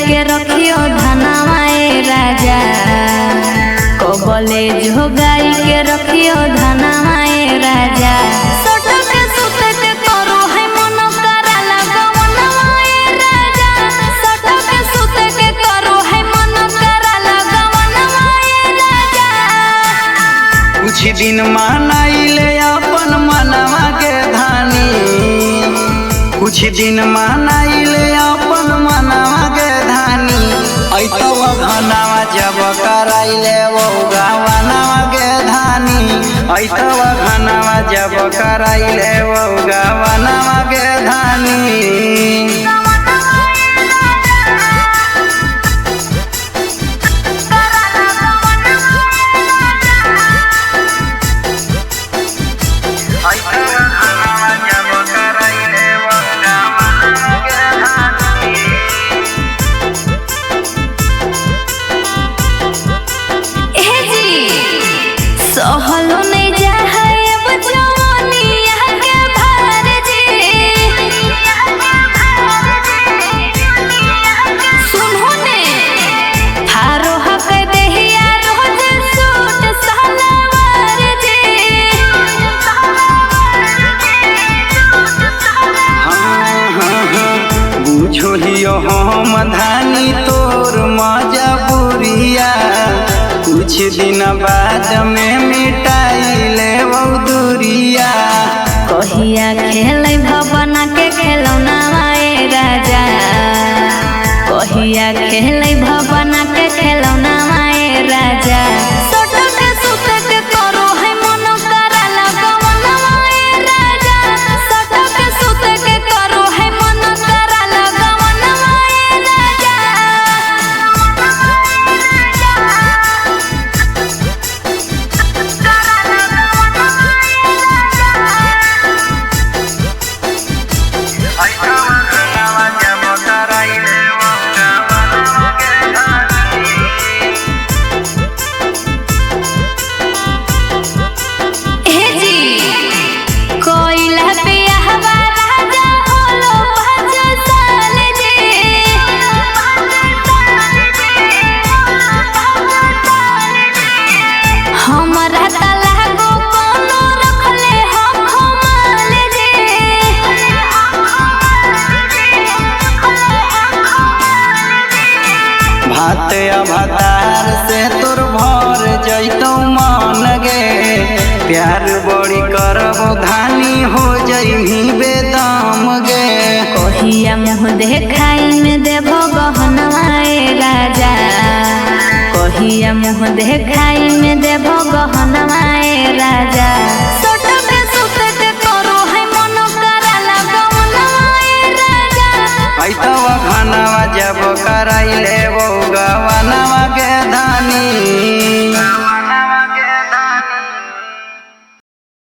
के रखियो धनवा ए राजा कबले जोगाई के रखियो धनवा ए राजा सोटो के सुते के करो है मन करा लगवनवा ए राजा सोटो के सुते के करो है मन करा लगवनवा ए राजा कुछ दिन मनाइले अपन मनवा के धानी कुछ दिन मनाइले अपन मनवा के धानी ऐतव घनवा जब कराइले वो गवनवा के धानी ऐतव घनवा जब कराइले वो गवनवा के धानी सहलो नहीं जा है अब जवानिया के भार जी सुनो ने फारो हक देहिया रोज सूट सलवार जी बुझो लियो हम धानी तोर मजबूरिया कुछ दिन बाद में मिटाइले वो दूरिया कहिया खेलै भवन के खेलौना ए राजा कहिया खेलै भवन के खेलौना ए राजा सोटो के सुते के करो है मन करा लगवनवा ए राजा सोटो के सुते के करो है मन करा लगवनवा ए राजा हमरा तलागो कोनो रखले हम खमाल भात अवतार से तोर भर जैतो मन गे प्यार बड़ी करबो धानी हो जइही बेदम गे कहिया मुँह देखाई में देबो गहनवा ए राजा कहिया मुँह देखाई में देबो गहनवा ए राजा सोटो के सुते के करो है मन करा लगवनवा ए राजा ऐतव घनवा जब कराइले